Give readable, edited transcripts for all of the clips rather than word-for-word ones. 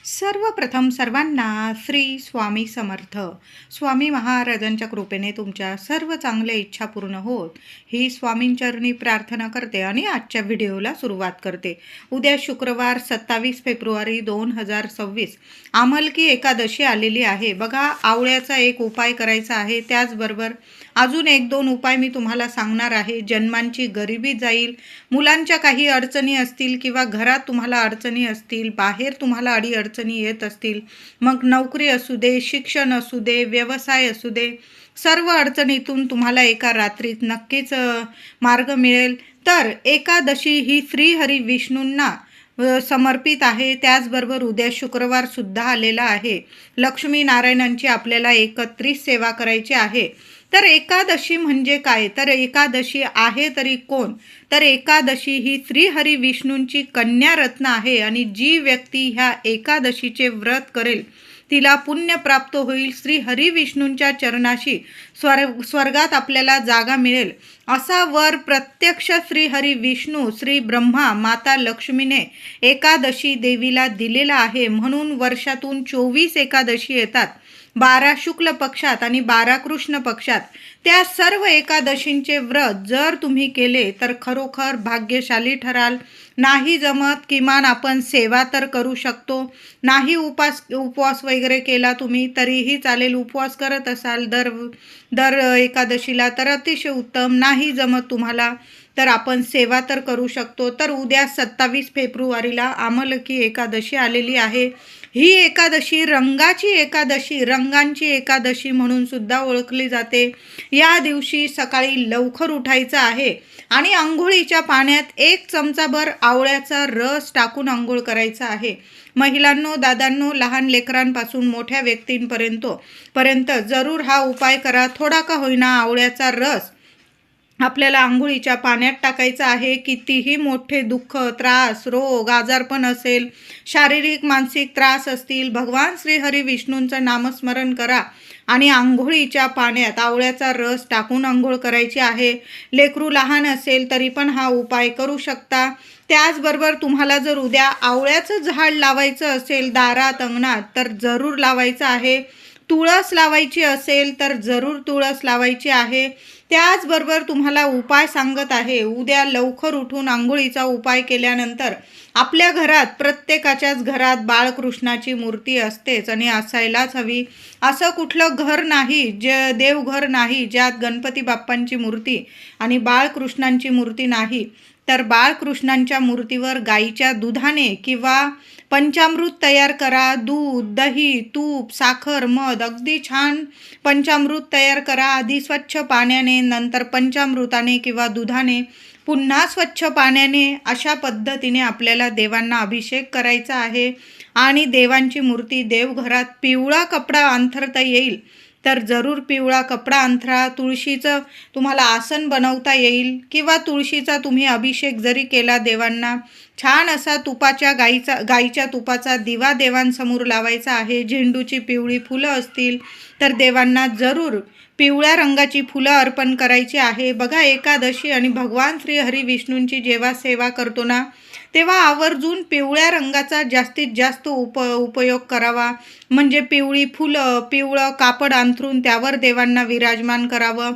सर्वप्रथम सर्वांना श्री स्वामी समर्थ. स्वामी महाराजांच्या कृपेने तुमच्या सर्व चांगल्या इच्छा पूर्ण होत ही स्वामींचरणी प्रार्थना करते आणि आजच्या व्हिडिओला सुरुवात करते. उद्या शुक्रवार 27 फेब्रुवारी 2026 आमलकी एकादशी आलेली आहे. बघा, आवळ्याचा एक उपाय करायचा आहे. त्याचबरोबर अजून एक दोन उपाय मी तुम्हाला सांगणार आहे. जन्मांची गरिबी जाईल, मुलांच्या काही अडचणी असतील किंवा घरात तुम्हाला अडचणी असतील, बाहेर तुम्हाला अडचणी येत असतील, मग नोकरी असू दे, शिक्षण असू दे, व्यवसाय असू दे, सर्व अडचणीतून तुम्हाला एका रात्रीत नक्कीच मार्ग मिळेल. तर एकादशी ही श्रीहरी विष्णूंना समर्पित आहे. त्याचबरोबर उद्या शुक्रवार सुद्धा आलेला आहे. लक्ष्मी नारायणांची आपल्याला एकत्रित सेवा करायची आहे. तर एकादशी म्हणजे काय? तर एकादशी आहे तरी कोण? तर एकादशी ही श्रीहरी विष्णूंची कन्या रत्न आहे आणि जी व्यक्ती ह्या एकादशीचे व्रत करेल तिला पुण्य प्राप्त होईल. श्री हरी विष्णूंच्या चरणाशी स्वर्गात आपल्याला जागा मिळेल असा वर प्रत्यक्ष श्री हरी विष्णू, श्री ब्रह्मा, माता लक्ष्मीने एकादशी देवीला दिलेला आहे. म्हणून वर्षातून 24 एकादशी येतात, 12 शुक्ल पक्षात आणि 12 कृष्ण पक्षात. त्या सर्व एकादशींचे व्रत जर तुम्ही केले तर खरोखर भाग्यशाली ठराल. नाही जमत, किमान आपण सेवा तर करू शकतो. नाही उपवास वगैरे केला तुम्ही तरीही चालेल. उपवास करत असाल दर एकादशीला तर अतिशय उत्तम. नाही जमत तुम्हाला तर आपण सेवा तर करू शकतो. तर उद्या 27 फेब्रुवारीला आमलकी एकादशी आलेली आहे. ही एकादशी रंगाची एकादशी, रंगांची एकादशी म्हणून सुद्धा ओळखली जाते. या दिवशी सकाळी लवकर उठायचं आहे आणि आंघोळीच्या पाण्यात 1 चमचाभर आवळ्याचा रस टाकून आंघोळ करायचा आहे. महिलांनो, दादांनो, लहान लेकरांपासून मोठ्या व्यक्तींपर्यंत जरूर हा उपाय करा. थोडा का होईना आवळ्याचा रस आपल्याला आंघोळीच्या पाण्यात टाकायचं आहे. कितीही मोठे दुःख, त्रास, रोग, आजारपण असेल, शारीरिक मानसिक त्रास असतील, भगवान श्रीहरी विष्णूंचं नामस्मरण करा आणि आंघोळीच्या पाण्यात आवळ्याचा रस टाकून आंघोळ करायची आहे. लेकरू लहान असेल तरी पण हा उपाय करू शकता. त्याचबरोबर तुम्हाला जर उद्या आवळ्याचं झाड लावायचं असेल दारात, अंगणात तर जरूर लावायचं आहे. तुळस लावायची असेल तर जरूर तुळस लावायची आहे. त्याचबरोबर तुम्हाला उपाय सांगत आहे. उद्या लवकर उठून आंघोळीचा उपाय केल्यानंतर आपल्या घरात, प्रत्येकाच्याच घरात बाळकृष्णाची मूर्ती असतेच आणि असायलाच हवी. असं कुठलं घर नाही, देवघर नाही ज्यात गणपती बाप्पांची मूर्ती आणि बाळकृष्णांची मूर्ती नाही. तर बाळकृष्णांच्या मूर्तीवर गाईच्या दुधाने किंवा पंचामृत तयार करा. दूध, दही, तूप, साखर, मध अगदी छान पंचामृत तयार करा. आधी स्वच्छ पाण्याने, नंतर पंचामृताने किंवा दुधाने, पुन्हा स्वच्छ पाण्याने, अशा पद्धतीने आपल्याला देवांना अभिषेक करायचा आहे. आणि देवांची मूर्ती देवघरात पिवळा कपडा अंथरता येईल तर जरूर पिवळा कपडा अंथरा. तुळशीचं तुम्हाला आसन बनवता येईल किंवा तुळशीचा तुम्ही अभिषेक जरी केला देवांना, छान असा गाईच्या तुपाचा दिवा देवांसमोर लावायचा आहे. झेंडूची पिवळी फुलं असतील तर देवांना जरूर पिवळ्या रंगाची फुलं अर्पण करायची आहे. बघा, एकादशी आणि भगवान श्री हरी विष्णूंची जेव्हा सेवा करतो ना तेव्हा आवर्जून पिवळ्या रंगाचा जास्तीत जास्त उपयोग करावा. म्हणजे पिवळी फुलं, पिवळं कापड अंथरून त्यावर देवांना विराजमान करावं.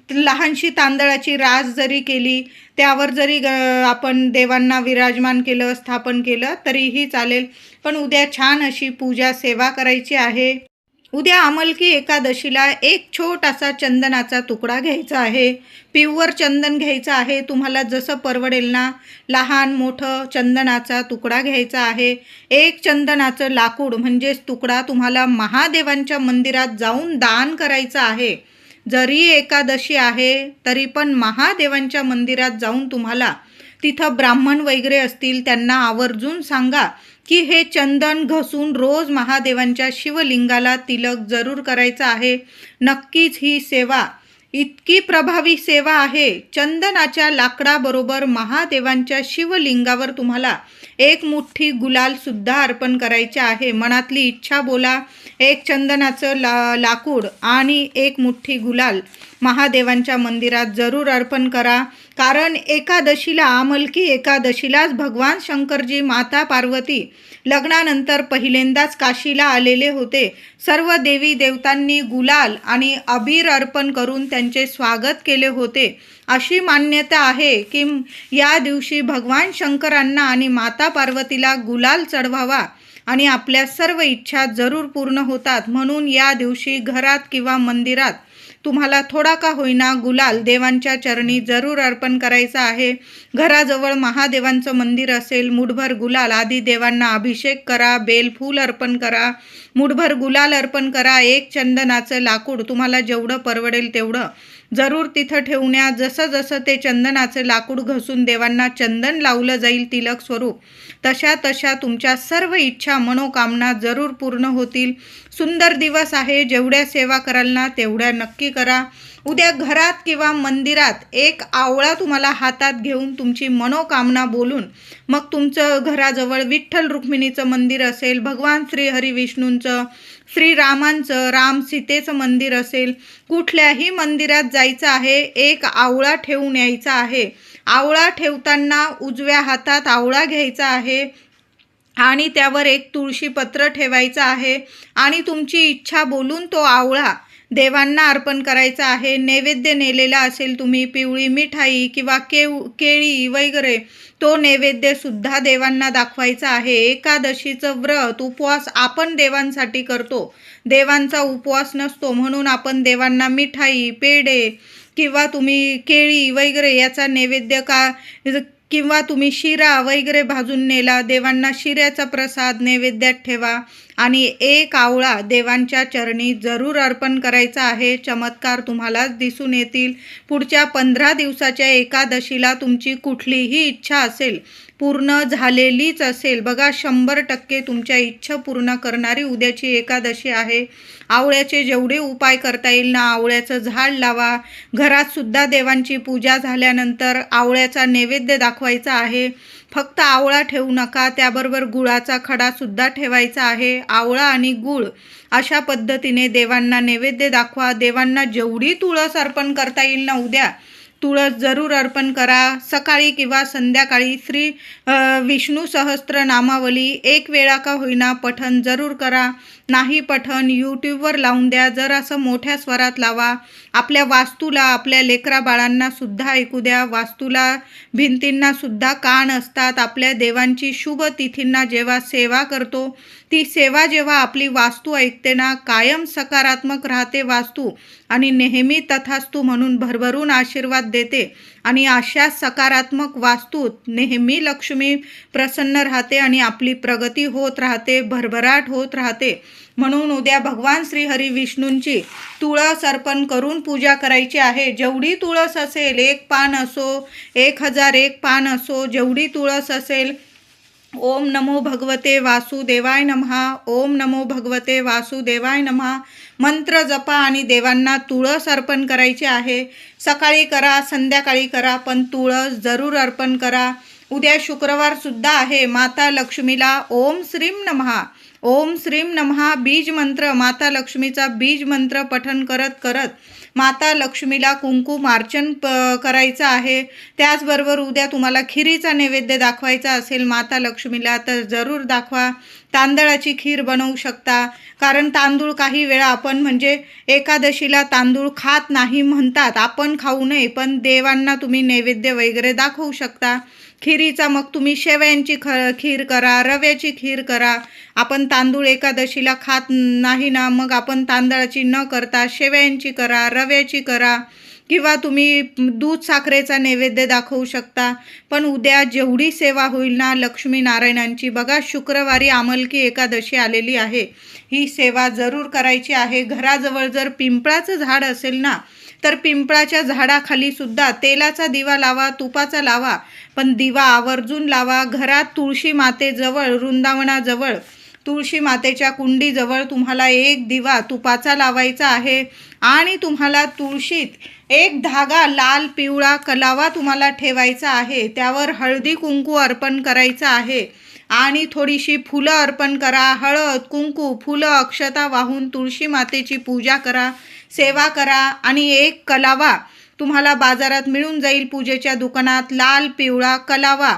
लहानशी तांदळाची रास जरी केली, त्यावर जरी आपण देवांना विराजमान केलं, स्थापन केलं तरीही चालेल. पण उद्या छान अशी पूजा सेवा करायची आहे. उद्या आमलकी एकादशीला एक छोटासा चंदनाचा तुकडा घ्यायचा आहे. प्युअर चंदन घ्यायचं आहे. तुम्हाला जसं परवडेल ना, लहान मोठं चंदनाचा तुकडा घ्यायचा आहे. एक चंदनाचं लाकूड म्हणजेच तुकडा तुम्हाला महादेवांच्या मंदिरात जाऊन दान करायचं आहे. जरी एकादशी आहे तरी पण महादेवांच्या मंदिरात जाऊन तुम्हाला तिथं ब्राह्मण वगैरे असतील त्यांना आवर्जून सांगा की हे चंदन घसून रोज महादेवांच्या शिवलिंगाला तिलक जरूर करायचं आहे. नक्कीच ही सेवा इतकी प्रभावी सेवा आहे. चंदनाच्या लाकडाबरोबर महादेवांच्या शिवलिंगावर तुम्हाला 1 मुठ्ठी गुलाल सुद्धा अर्पण करायचे आहे. मनातली इच्छा बोला. 1 चंदनाचं लाकूड आणि 1 मुठ्ठी गुलाल महादेवांच्या मंदिरात जरूर अर्पण करा. कारण एकादशीला, आमलकी एकादशीलाच भगवान शंकरजी, माता पार्वती लग्नानंतर पहिल्यांदाच काशीला आलेले होते. सर्व देवी देवतांनी गुलाल आणि अबीर अर्पण करून त्यांचे स्वागत केले होते. अशी मान्यता आहे की या दिवशी भगवान शंकरांना आणि माता पार्वतीला गुलाल चढवावा आणि आपल्या सर्व इच्छा जरूर पूर्ण होतात. म्हणून या दिवशी घरात किंवा मंदिरात तुम्हाला थोडा का होईना गुलाल देवांच्या चरणी जरूर अर्पण करायचा आहे. घराजवळ महादेवांचं मंदिर असेल, मुठभर गुलाल आधी देवांना अभिषेक करा, बेलफूल अर्पण करा, मुठभर गुलाल अर्पण करा. एक चंदनाचं लाकूड तुम्हाला जेवढं परवडेल तेवढं जरूर तिथं ठेवण्या. जसं जसं ते चंदनाचं लाकूड घसून देवांना चंदन लावलं जाईल तिलक स्वरूप, तशा तशा तुमच्या सर्व इच्छा मनोकामना जरूर पूर्ण होतील. सुंदर दिवस आहे. जेवढ्या सेवा कराल ना तेवढ्या नक्की करा. उद्या घरात किंवा मंदिरात एक आवळा तुम्हाला हातात घेऊन तुमची मनोकामना बोलून, मग तुमचं घराजवळ विठ्ठल रुक्मिणीचं मंदिर असेल, भगवान श्री हरी विष्णूंचं, श्रीरामांचं, राम सीतेचं मंदिर असेल, कुठल्याही मंदिरात जायचं आहे. एक आवळा ठेवून यायचा आहे. आवळा ठेवताना उजव्या हातात आवळा घ्यायचा आहे आणि त्यावर एक तुळशीपत्र ठेवायचं आहे आणि तुमची इच्छा बोलून तो आवळा देवांना अर्पण करायचा आहे. नैवेद्य नेलेला असेल तुम्ही, पिवळी मिठाई किंवा केळी वगैरे, तो नैवेद्यसुद्धा देवांना दाखवायचा आहे. एकादशीचं व्रत उपवास आपण देवांसाठी करतो, देवांचा उपवास नसतो. म्हणून आपण देवांना मिठाई, पेढे किंवा तुम्ही केळी वगैरे याचा नैवेद्य किंवा तुम्ही शिरा वगैरे भाजून नेला, देवांना शिऱ्याचा प्रसाद नैवेद्यात ठेवा आणि एक आवळा देवांच्या चरणी जरूर अर्पण करायचा आहे. चमत्कार तुम्हालाच दिसून येतील. पुढच्या 15 दिवसाच्या एकादशीला तुमची कुठलीही इच्छा असेल पूर्ण झालेलीच असेल. बघा, 100% तुमच्या इच्छा पूर्ण करणारी उद्याची एकादशी आहे. आवळ्याचे जेवढे उपाय करता येईल ना, आवळ्याचं झाड लावा. घरात सुद्धा देवांची पूजा झाल्यानंतर आवळ्याचा नैवेद्य दाखवायचा आहे. फक्त आवळा ठेवू नका, त्याबरोबर गुळाचा खडासुद्धा ठेवायचा आहे. आवळा आणि गुळ अशा पद्धतीने देवांना नैवेद्य दाखवा. देवांना जेवढी तुळस अर्पण करता येईल ना उद्या, तुळस जरूर अर्पण करा. सकाळी किंवा संध्याकाळी श्री विष्णू सहस्त्र नामावली एक वेळा का होईना पठण जरूर करा. नाही पठण यूट्यूबवर लावून द्या, जर असं मोठ्या स्वरात लावा. आपल्या वास्तूला, आपल्या लेकरा बाळांना सुद्धा ऐकू द्या. वास्तूला, भिंतींना सुद्धा कान असतात. आपल्या देवांची शुभ तिथींना जेव्हा सेवा करतो, ती सेवा जेव्हा आपली वास्तू ऐकते ना, कायम सकारात्मक राहते वास्तू आणि नेहमी तथास्तु म्हणून भरभरून आशीर्वाद देते. आणि अशा सकारात्मक वास्तूत नेहमी लक्ष्मी प्रसन्न राहते आणि आपली प्रगती होत राहते, भरभराट होत राहते. म्हणून उद्या भगवान श्री हरी विष्णूंची तुळस अर्पण करून पूजा करायची आहे. जेवढी तुळस असेल, 1 पान असो, 1001 पान असो, जेवढी तुळस असेल, ओम नमो भगवते वासुदेवाय नमः, ओम नमो भगवते वासुदेवाय नमः मंत्र जपा आणि देवांना तुळस अर्पण करायची आहे. सकाळी करा, संध्याकाळी करा, पण तुळस जरूर अर्पण करा. उद्या शुक्रवार सुद्धा आहे. माता लक्ष्मीला ओम श्रीम नमः, ओम श्रीम नमः बीज मंत्र, माता लक्ष्मीचा बीज मंत्र पठण करत करत माता लक्ष्मीला कुंकुमार्चन करायचं आहे. त्याचबरोबर उद्या तुम्हाला खिरीचा नैवेद्य दाखवायचा असेल माता लक्ष्मीला तर जरूर दाखवा. तांदळाची खीर बनवू शकता, कारण तांदूळ काही वेळा आपण म्हणजे एकादशीला तांदूळ खात नाही म्हणतात, आपण खाऊ नये, पण देवांना तुम्ही नैवेद्य वगैरे दाखवू शकता. खिरीचा मग तुम्ही शेवयांची खीर करा, रव्याची खीर करा. आपण तांदूळ एकादशीला खात नाही ना, मग आपण तांदळाची न करता शेवयांची करा, रव्याची करा, किंवा तुम्ही दूध साखरेचा नैवेद्य दाखवू शकता. पण उद्या जेवढी सेवा होईल ना लक्ष्मीनारायणांची, बघा शुक्रवारी आमलकी एकादशी आलेली आहे, ही सेवा जरूर करायची आहे. घराजवळ जर पिंपळाचं झाड असेल ना, तर पिंपळाच्या झाडाखाली सुद्धा तेलाचा दिवा लावा, तुपाचा लावा, पण दिवा आवर्जून लावा. घरात तुळशी मातेजवळ, वृंदावनाजवळ तुळशी मातेच्या कुंडीजवळ तुम्हाला एक दिवा तुपाचा लावायचा आहे आणि तुम्हाला तुळशीत एक धागा लाल पिवळा कलावा तुम्हाला ठेवायचा आहे. त्यावर हळदी कुंकू अर्पण करायचं आहे आणि थोडीशी फुलं अर्पण करा. हळद कुंकू फुलं अक्षता वाहून तुळशी मातेची पूजा करा, सेवा करा आणि एक कलावा तुम्हाला बाजारात मिळून जाईल. पूजेच्या दुकानात लाल पिवळा कलावा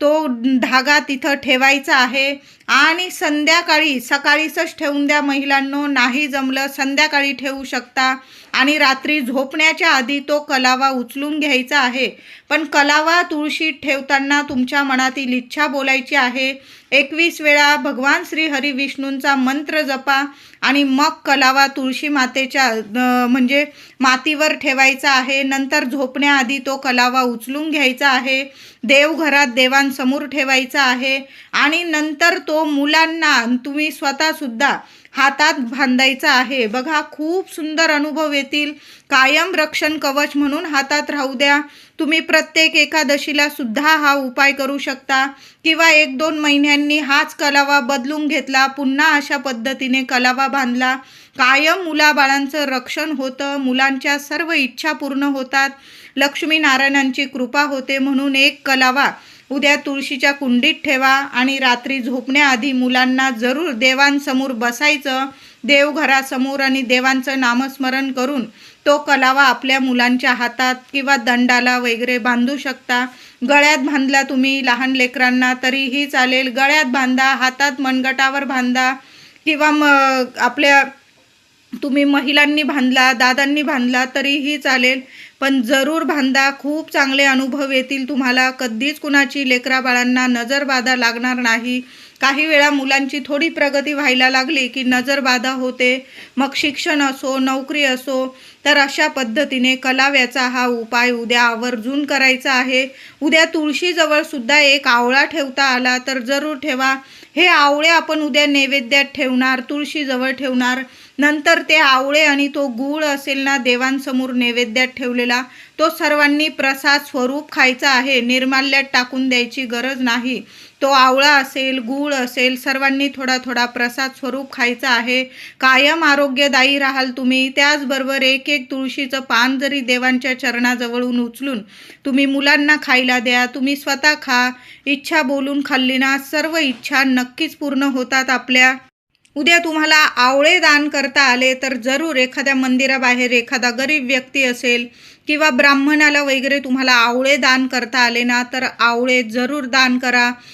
तो धागा तिथं ठेवायचा आहे आणि संध्याकाळी, सकाळीच ठेवून द्या महिलांनो, नाही जमलं संध्याकाळी ठेवू शकता आणि रात्री झोपण्याच्या आधी तो कलावा उचलून घ्यायचा आहे. पण कलावा तुळशीत ठेवताना तुमच्या मनातील इच्छा बोलायची आहे. 21 वेळा भगवान श्री हरी विष्णूंचा मंत्र जपा आणि मग कलावा तुळशी मातेच्या म्हणजे मातीवर ठेवायचा आहे. नंतर झोपण्याआधी तो कलावा उचलून घ्यायचा आहे, देवघरात देवांसमोर ठेवायचा आहे आणि नंतर तो मुलांना तुम्ही स्वतःसुद्धा हातात बांधायचा आहे. बघा, खूप सुंदर अनुभव येतील. कायम रक्षण कवच म्हणून हातात राहू द्या. तुम्ही प्रत्येक एकादशीला सुद्धा हा उपाय करू शकता किंवा 1-2 महिन्यांनी हाच कलावा बदलून घेतला, पुन्हा अशा पद्धतीने कलावा बांधला. कायम मुलाबाळांचं रक्षण होतं, मुलांच्या सर्व इच्छा पूर्ण होतात, लक्ष्मीनारायणांची कृपा होते. म्हणून एक कलावा उद्या तुळशीच्या कुंडीत ठेवा आणि रात्री झोपण्याआधी मुलांना जरूर देवांसमोर बसायचं, देवघरासमोर, आणि देवांचं नामस्मरण करून तो कलावा आपल्या मुलांच्या हातात किंवा दंडाला वगैरे बांधू शकता. गळ्यात बांधला तुम्ही लहान लेकरांना तरीही चालेल, गळ्यात बांधा, हातात मनगटावर बांधा किंवा आपल्या तुम्ही महिलांनी बांधला, दादांनी बांधला तरीही चालेल, पण जरूर बांधा. खूप चांगले अनुभव येतील तुम्हाला. कधीच कुणाची लेकराबाळांना नजरबाधा लागणार नाही. काही वेळा मुलांची थोडी प्रगती व्हायला लागली की नजरबाधा होते, मग शिक्षण असो, नोकरी असो, तर अशा पद्धतीने कलाव्याचा हा उपाय उद्या आवर्जून करायचा आहे. उद्या तुळशीजवळ सुद्धा एक आवळा ठेवता आला तर जरूर ठेवा. हे आवळे आपण उद्या नैवेद्यात ठेवणार, तुळशीजवळ ठेवणार. नंतर ते आवळे आणि तो गूळ असेल ना देवांसमोर नैवेद्यात ठेवलेला, तो सर्वांनी प्रसाद स्वरूप खायचा आहे, निर्माल्यात टाकून द्यायची गरज नाही. तो आवळा असेल, गूळ असेल, सर्वांनी थोडा थोडा प्रसाद स्वरूप खायचा आहे. कायम आरोग्यदायी राहाल तुम्ही. त्याचबरोबर एक एक तुळशीचं पान जरी देवांच्या चरणाजवळून उचलून तुम्ही मुलांना खायला द्या, तुम्ही स्वतः खा. इच्छा बोलून खाल्ली ना सर्व इच्छा नक्कीच पूर्ण होतात आपल्या. उद्या तुम्हाला आवळे दान करता आले तर जरूर एखाद्या मंदिराबाहेर एखादा गरीब व्यक्ती असेल किंवा ब्राह्मणाला वगैरे तुम्हाला आवळे दान करता आले ना तर आवळे जरूर दान करा.